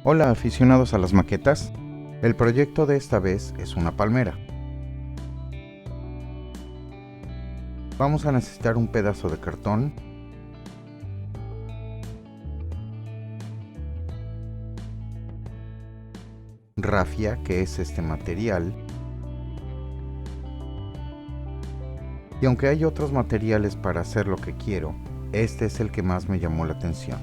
Hola aficionados a las maquetas, el proyecto de esta vez es una palmera. Vamos a necesitar un pedazo de cartón, rafia, que es este material, y aunque hay otros materiales para hacer lo que quiero, este es el que más me llamó la atención.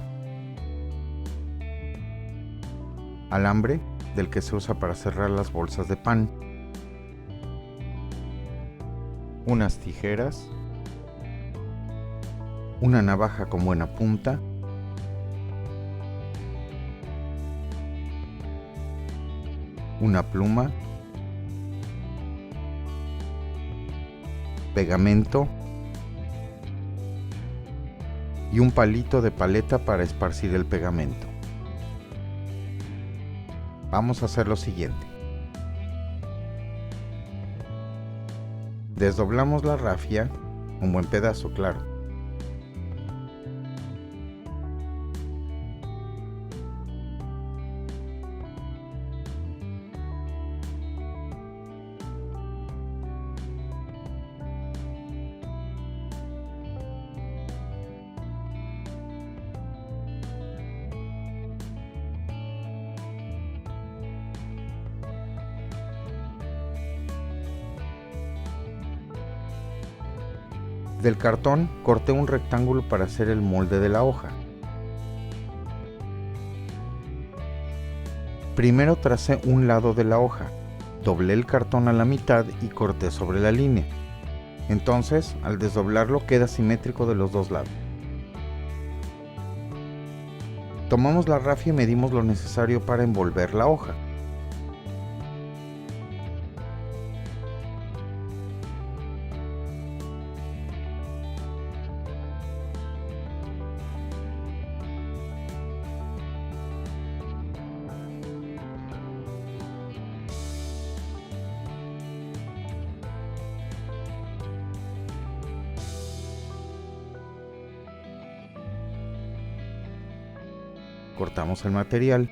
Alambre, del que se usa para cerrar las bolsas de pan, unas tijeras, una navaja con buena punta, una pluma, pegamento y un palito de paleta para esparcir el pegamento. Vamos a hacer lo siguiente. Desdoblamos la rafia, un buen pedazo, claro. Del cartón corté un rectángulo para hacer el molde de la hoja. Primero tracé un lado de la hoja, doblé el cartón a la mitad y corté sobre la línea. Entonces, al desdoblarlo queda simétrico de los dos lados. Tomamos la rafia y medimos lo necesario para envolver la hoja. Cortamos el material.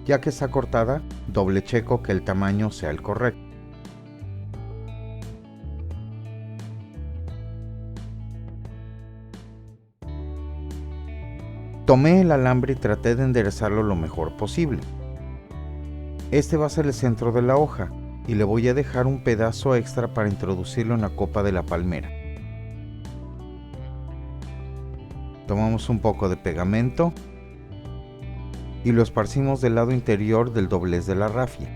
Ya que está cortada, doble checo que el tamaño sea el correcto. Tomé el alambre y traté de enderezarlo lo mejor posible. Este va a ser el centro de la hoja y le voy a dejar un pedazo extra para introducirlo en la copa de la palmera. Tomamos un poco de pegamento y lo esparcimos del lado interior del doblez de la rafia.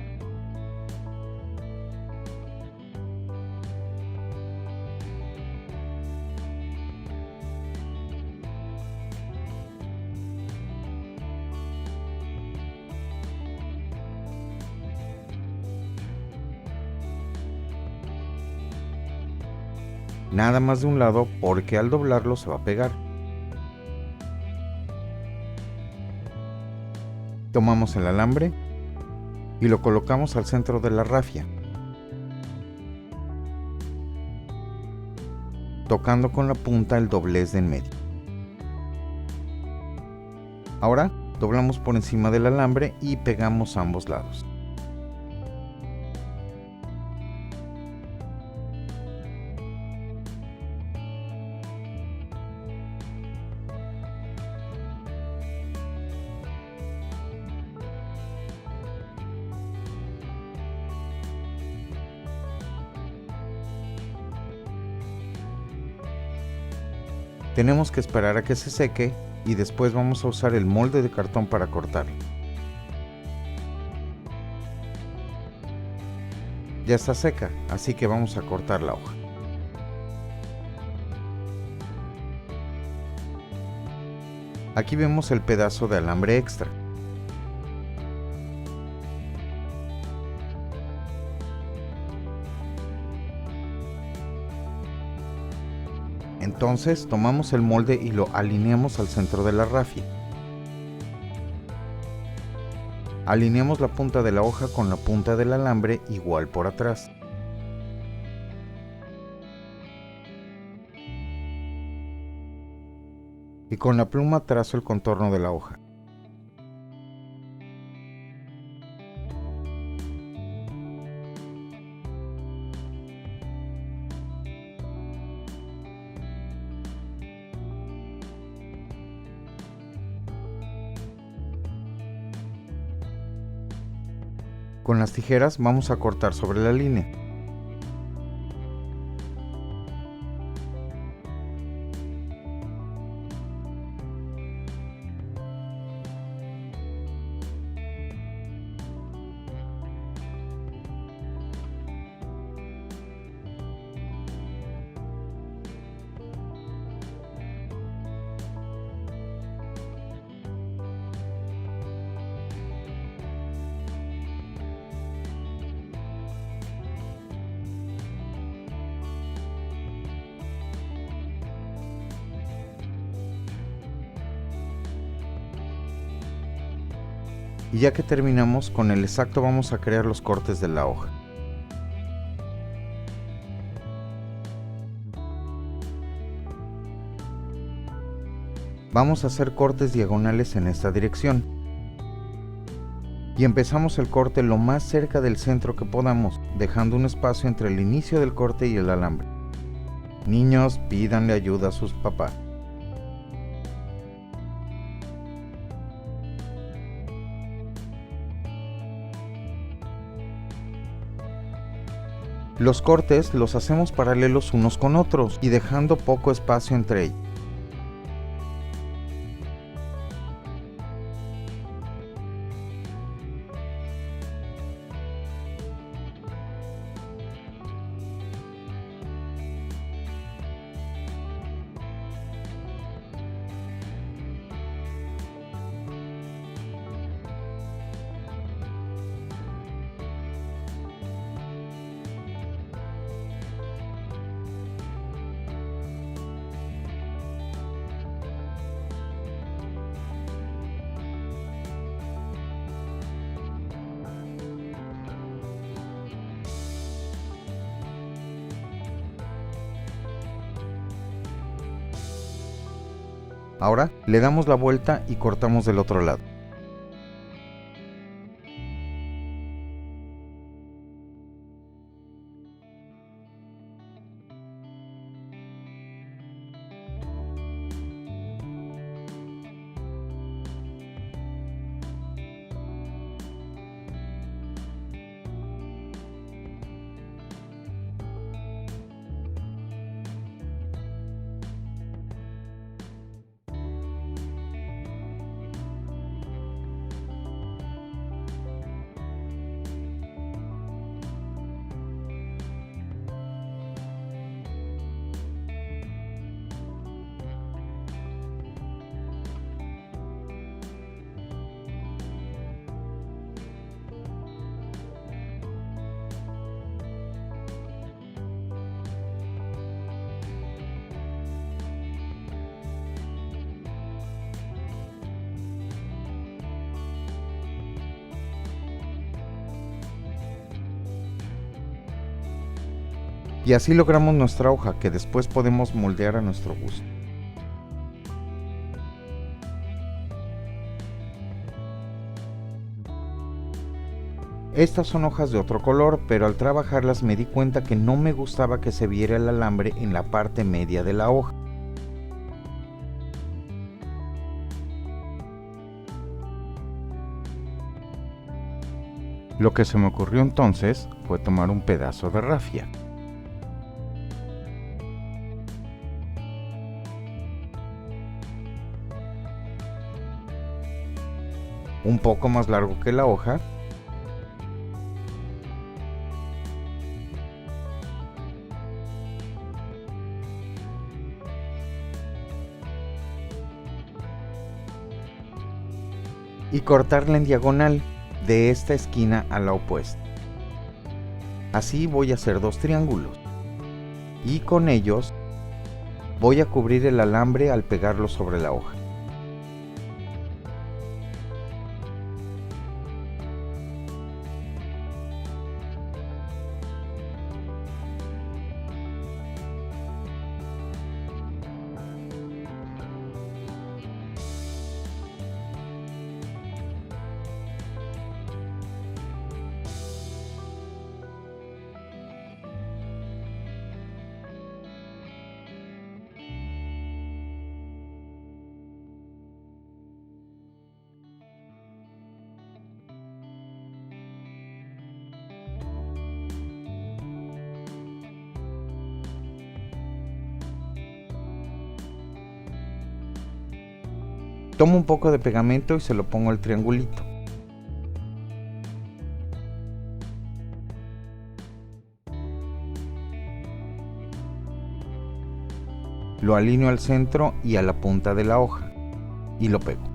Nada más de un lado porque al doblarlo se va a pegar. Tomamos el alambre y lo colocamos al centro de la rafia, tocando con la punta el doblez de en medio. Ahora doblamos por encima del alambre y pegamos ambos lados. Tenemos que esperar a que se seque y después vamos a usar el molde de cartón para cortarlo. Ya está seca, así que vamos a cortar la hoja. Aquí vemos el pedazo de alambre extra. Entonces tomamos el molde y lo alineamos al centro de la rafia. Alineamos la punta de la hoja con la punta del alambre igual por atrás. Y con la pluma trazo el contorno de la hoja. Con las tijeras vamos a cortar sobre la línea. Y ya que terminamos, con el exacto vamos a crear los cortes de la hoja. Vamos a hacer cortes diagonales en esta dirección. Y empezamos el corte lo más cerca del centro que podamos, dejando un espacio entre el inicio del corte y el alambre. Niños, pídanle ayuda a sus papás. Los cortes los hacemos paralelos unos con otros y dejando poco espacio entre ellos. Ahora le damos la vuelta y cortamos del otro lado. Y así logramos nuestra hoja que después podemos moldear a nuestro gusto. Estas son hojas de otro color, pero al trabajarlas me di cuenta que no me gustaba que se viera el alambre en la parte media de la hoja. Lo que se me ocurrió entonces fue tomar un pedazo de rafia. Un poco más largo que la hoja, y cortarla en diagonal de esta esquina a la opuesta. Así voy a hacer dos triángulos y con ellos voy a cubrir el alambre al pegarlo sobre la hoja. Tomo un poco de pegamento y se lo pongo al triangulito. Lo alineo al centro y a la punta de la hoja y lo pego.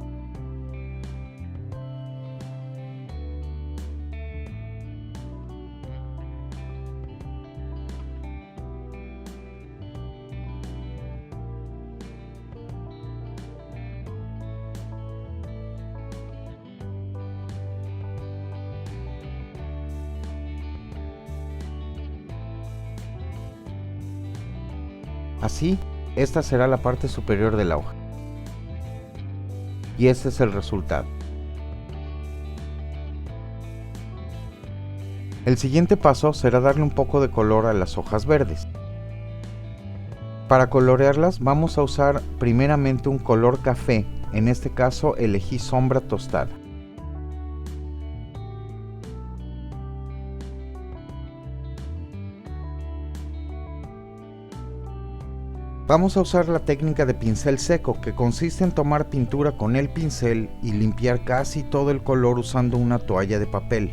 Así, esta será la parte superior de la hoja. Y este es el resultado. El siguiente paso será darle un poco de color a las hojas verdes. Para colorearlas vamos a usar primeramente un color café, en este caso elegí sombra tostada. Vamos a usar la técnica de pincel seco, que consiste en tomar pintura con el pincel y limpiar casi todo el color usando una toalla de papel.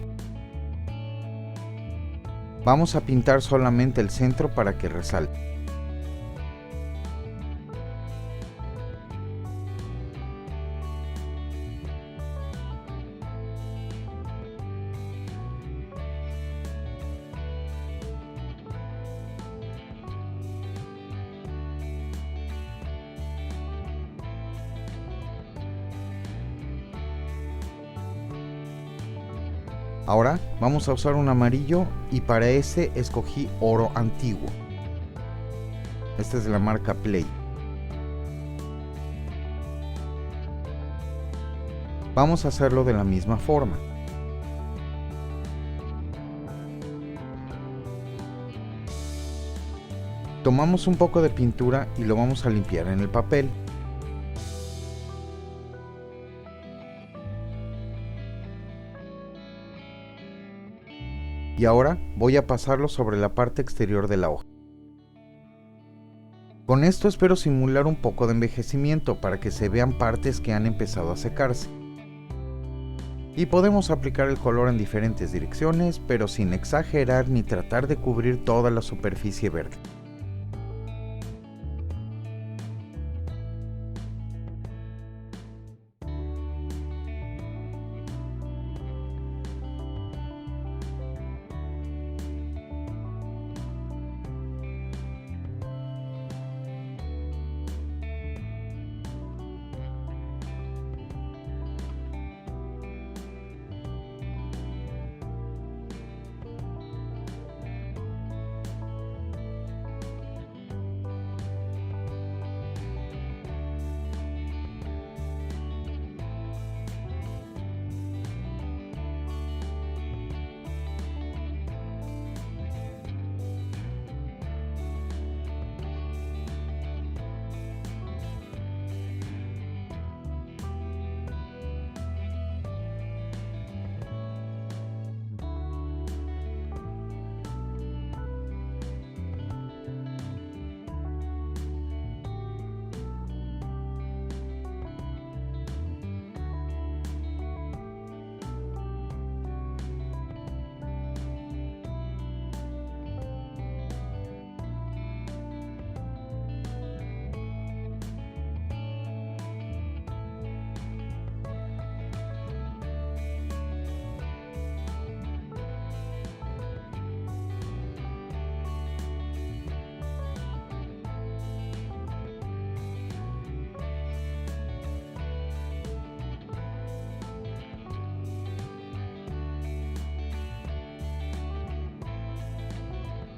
Vamos a pintar solamente el centro para que resalte. Ahora vamos a usar un amarillo y para ese escogí oro antiguo. Este es de la marca Play. Vamos a hacerlo de la misma forma. Tomamos un poco de pintura y lo vamos a limpiar en el papel. Y ahora voy a pasarlo sobre la parte exterior de la hoja. Con esto espero simular un poco de envejecimiento para que se vean partes que han empezado a secarse. Y podemos aplicar el color en diferentes direcciones, pero sin exagerar ni tratar de cubrir toda la superficie verde.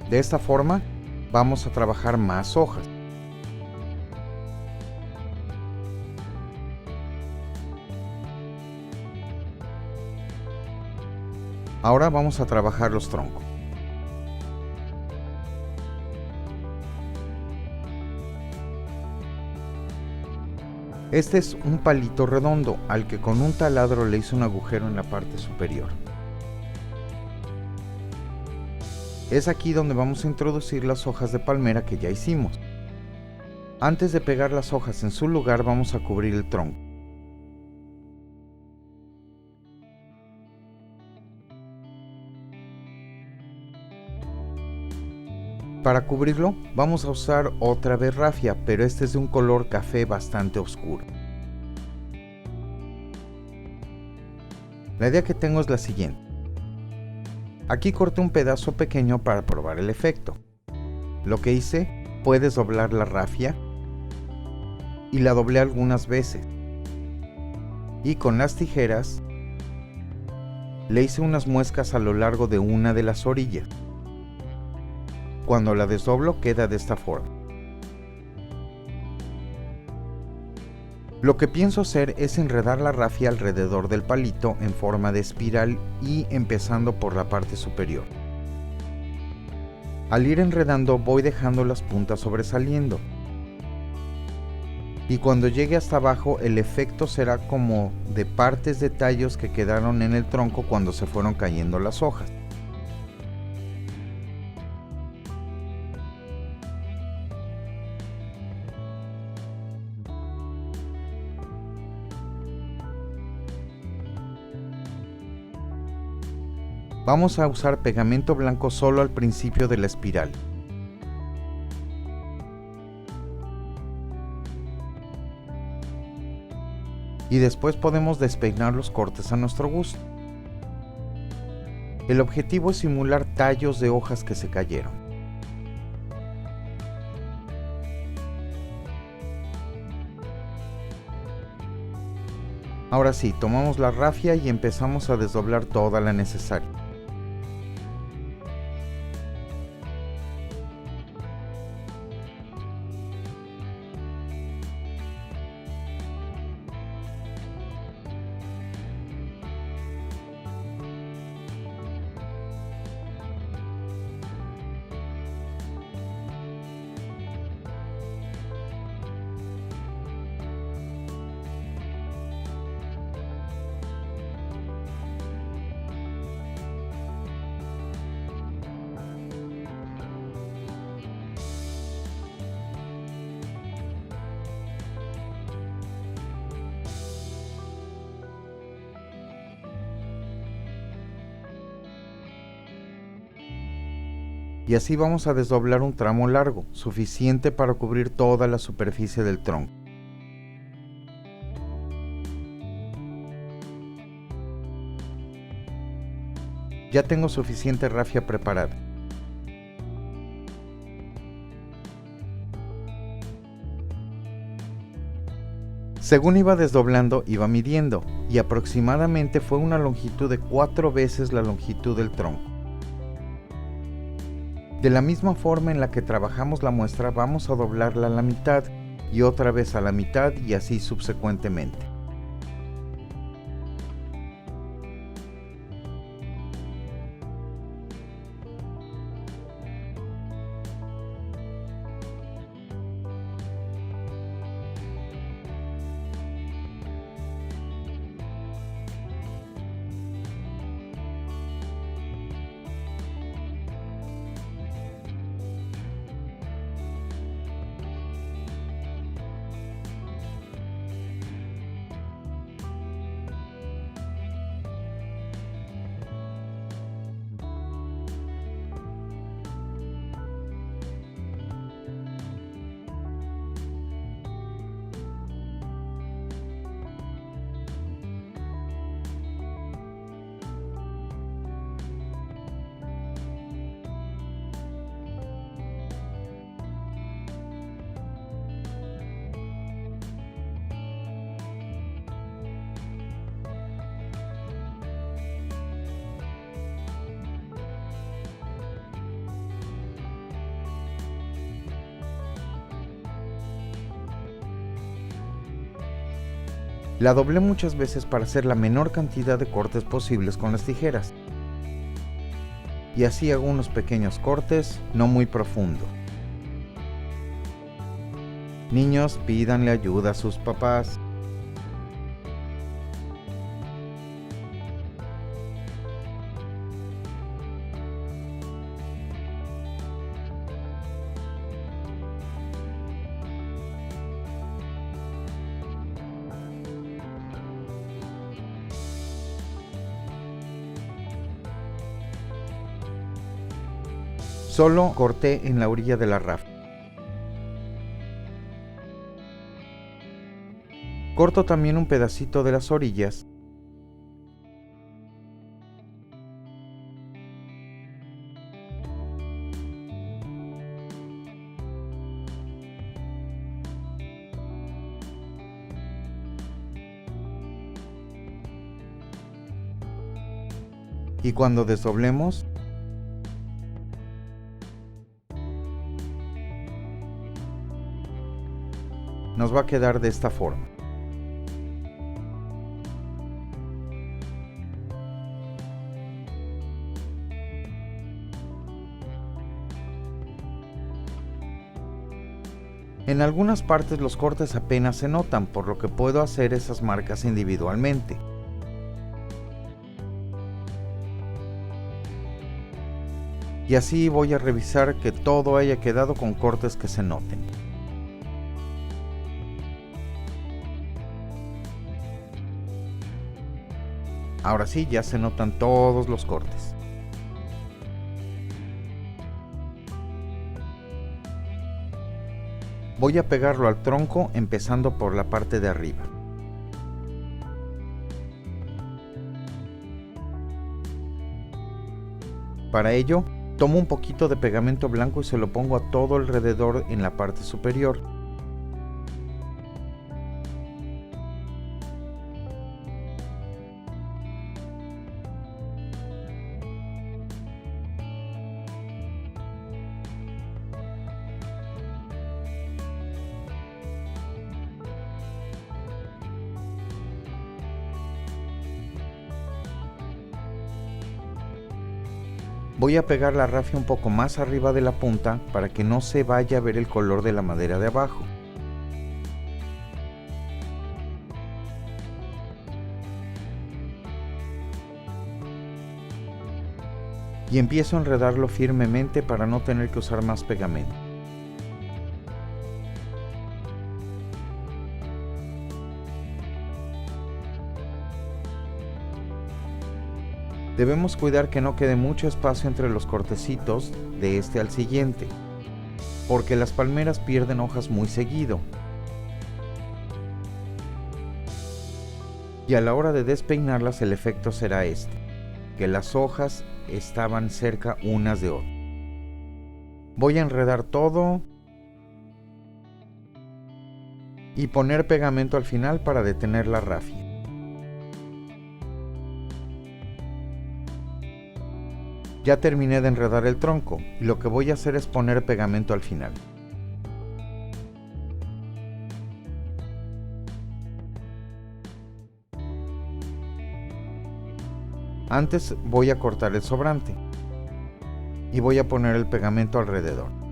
De esta forma vamos a trabajar más hojas. Ahora vamos a trabajar los troncos. Este es un palito redondo al que con un taladro le hice un agujero en la parte superior. Es aquí donde vamos a introducir las hojas de palmera que ya hicimos. Antes de pegar las hojas en su lugar vamos a cubrir el tronco. Para cubrirlo vamos a usar otra vez rafia, pero este es de un color café bastante oscuro. La idea que tengo es la siguiente. Aquí corté un pedazo pequeño para probar el efecto. Lo que hice fue desdoblar la rafia y la doblé algunas veces. Y con las tijeras le hice unas muescas a lo largo de una de las orillas. Cuando la desdoblo queda de esta forma. Lo que pienso hacer es enredar la rafia alrededor del palito en forma de espiral y empezando por la parte superior. Al ir enredando voy dejando las puntas sobresaliendo. Y cuando llegue hasta abajo el efecto será como de partes de tallos que quedaron en el tronco cuando se fueron cayendo las hojas. Vamos a usar pegamento blanco solo al principio de la espiral. Y después podemos despeinar los cortes a nuestro gusto. El objetivo es simular tallos de hojas que se cayeron. Ahora sí, tomamos la rafia y empezamos a desdoblar toda la necesaria. Y así vamos a desdoblar un tramo largo, suficiente para cubrir toda la superficie del tronco. Ya tengo suficiente rafia preparada. Según iba desdoblando, iba midiendo, y aproximadamente fue una longitud de 4 veces la longitud del tronco. De la misma forma en la que trabajamos la muestra, vamos a doblarla a la mitad, y otra vez a la mitad, y así subsecuentemente. La doblé muchas veces para hacer la menor cantidad de cortes posibles con las tijeras. Y así hago unos pequeños cortes, no muy profundos. Niños, pídanle ayuda a sus papás. Solo corté en la orilla de la rafia. Corto también un pedacito de las orillas y cuando desdoblemos, nos va a quedar de esta forma. En algunas partes los cortes apenas se notan, por lo que puedo hacer esas marcas individualmente. Y así voy a revisar que todo haya quedado con cortes que se noten. Ahora sí, ya se notan todos los cortes. Voy a pegarlo al tronco empezando por la parte de arriba. Para ello, tomo un poquito de pegamento blanco y se lo pongo a todo alrededor en la parte superior. Voy a pegar la rafia un poco más arriba de la punta para que no se vaya a ver el color de la madera de abajo. Y empiezo a enredarlo firmemente para no tener que usar más pegamento. Debemos cuidar que no quede mucho espacio entre los cortecitos de este al siguiente, porque las palmeras pierden hojas muy seguido. Y a la hora de despeinarlas el efecto será este, que las hojas estaban cerca unas de otras. Voy a enredar todo y poner pegamento al final para detener la rafia. Ya terminé de enredar el tronco y lo que voy a hacer es poner pegamento al final. Antes voy a cortar el sobrante y voy a poner el pegamento alrededor.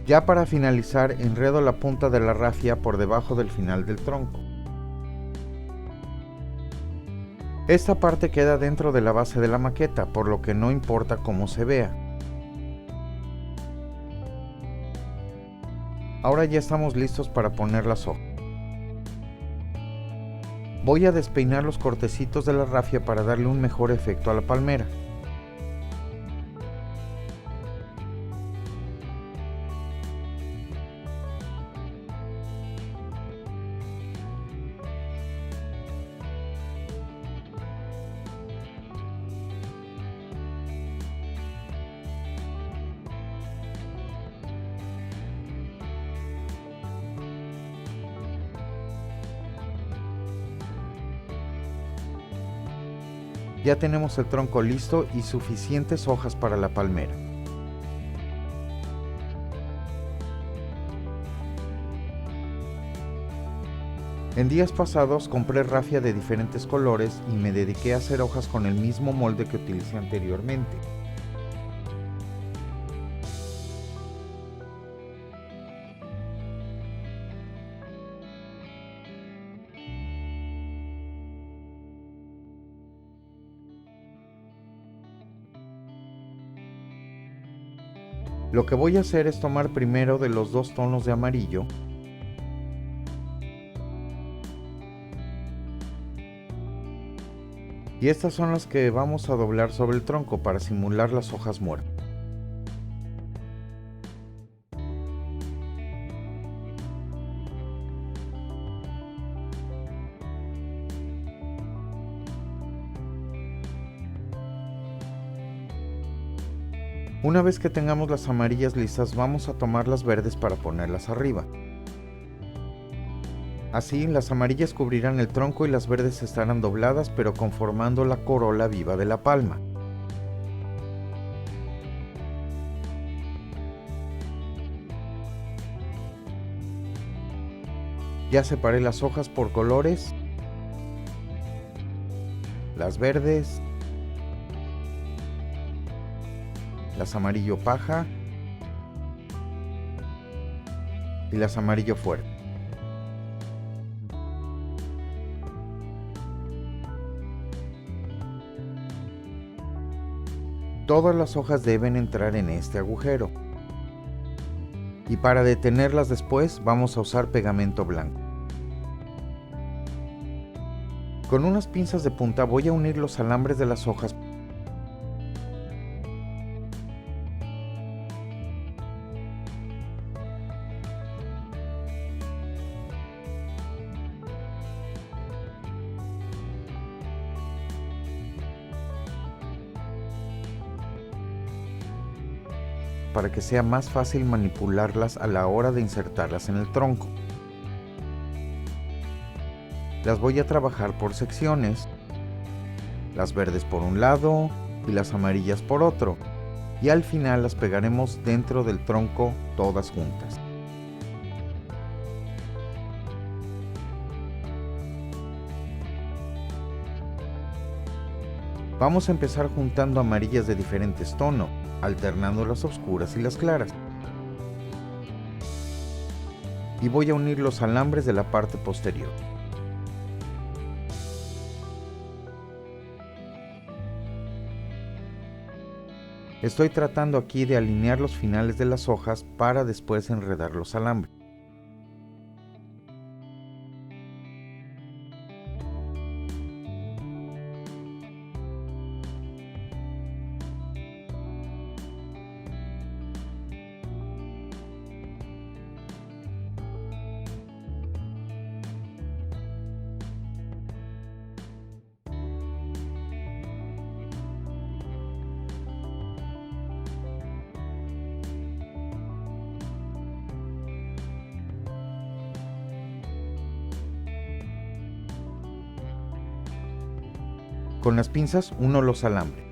Ya para finalizar, enredo la punta de la rafia por debajo del final del tronco. Esta parte queda dentro de la base de la maqueta, por lo que no importa cómo se vea. Ahora ya estamos listos para poner las hojas. Voy a despeinar los cortecitos de la rafia para darle un mejor efecto a la palmera. Ya tenemos el tronco listo y suficientes hojas para la palmera. En días pasados compré rafia de diferentes colores y me dediqué a hacer hojas con el mismo molde que utilicé anteriormente. Lo que voy a hacer es tomar primero de los dos tonos de amarillo y estas son las que vamos a doblar sobre el tronco para simular las hojas muertas. Una vez que tengamos las amarillas listas, vamos a tomar las verdes para ponerlas arriba. Así, las amarillas cubrirán el tronco y las verdes estarán dobladas, pero conformando la corola viva de la palma. Ya separé las hojas por colores, las verdes, las amarillo paja y las amarillo fuerte. Todas las hojas deben entrar en este agujero. Y para detenerlas después vamos a usar pegamento blanco. Con unas pinzas de punta voy a unir los alambres de las hojas para que sea más fácil manipularlas a la hora de insertarlas en el tronco. Las voy a trabajar por secciones, las verdes por un lado y las amarillas por otro, y al final las pegaremos dentro del tronco todas juntas. Vamos a empezar juntando amarillas de diferentes tonos, alternando las oscuras y las claras. Y voy a unir los alambres de la parte posterior. Estoy tratando aquí de alinear los finales de las hojas para después enredar los alambres. Con las pinzas uno los alambres.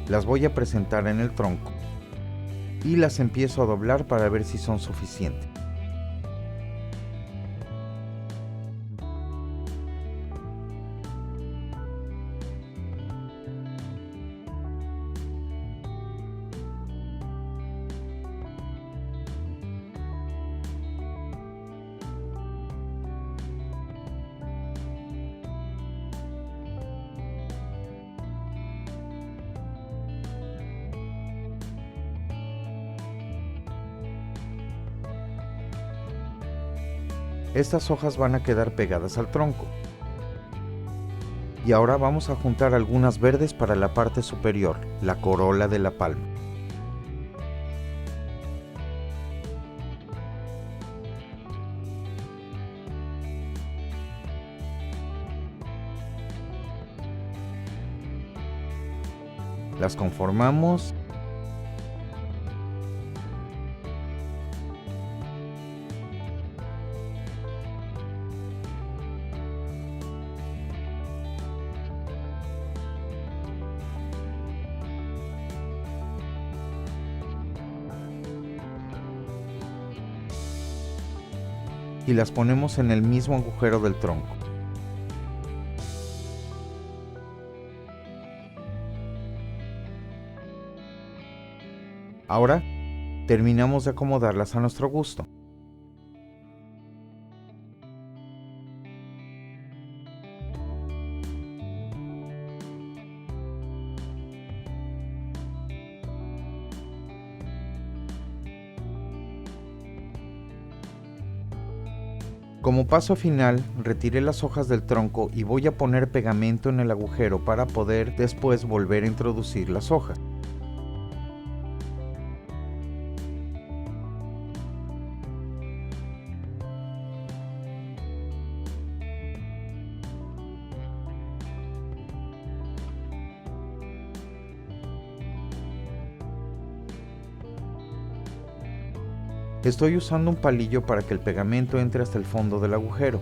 Las voy a presentar en el tronco y las empiezo a doblar para ver si son suficientes. Estas hojas van a quedar pegadas al tronco. Y ahora vamos a juntar algunas verdes para la parte superior, la corola de la palma. Las conformamos y las ponemos en el mismo agujero del tronco. Ahora, terminamos de acomodarlas a nuestro gusto. Como paso final, retiré las hojas del tronco y voy a poner pegamento en el agujero para poder después volver a introducir las hojas. Estoy usando un palillo para que el pegamento entre hasta el fondo del agujero.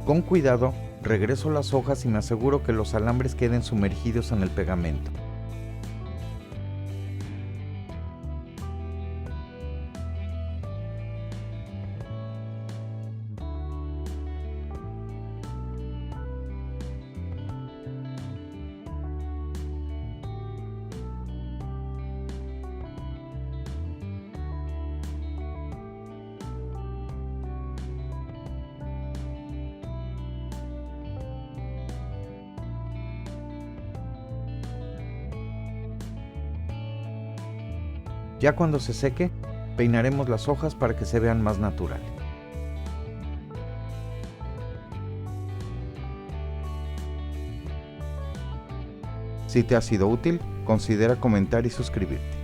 Con cuidado, regreso las hojas y me aseguro que los alambres queden sumergidos en el pegamento. Ya cuando se seque, peinaremos las hojas para que se vean más naturales. Si te ha sido útil, considera comentar y suscribirte.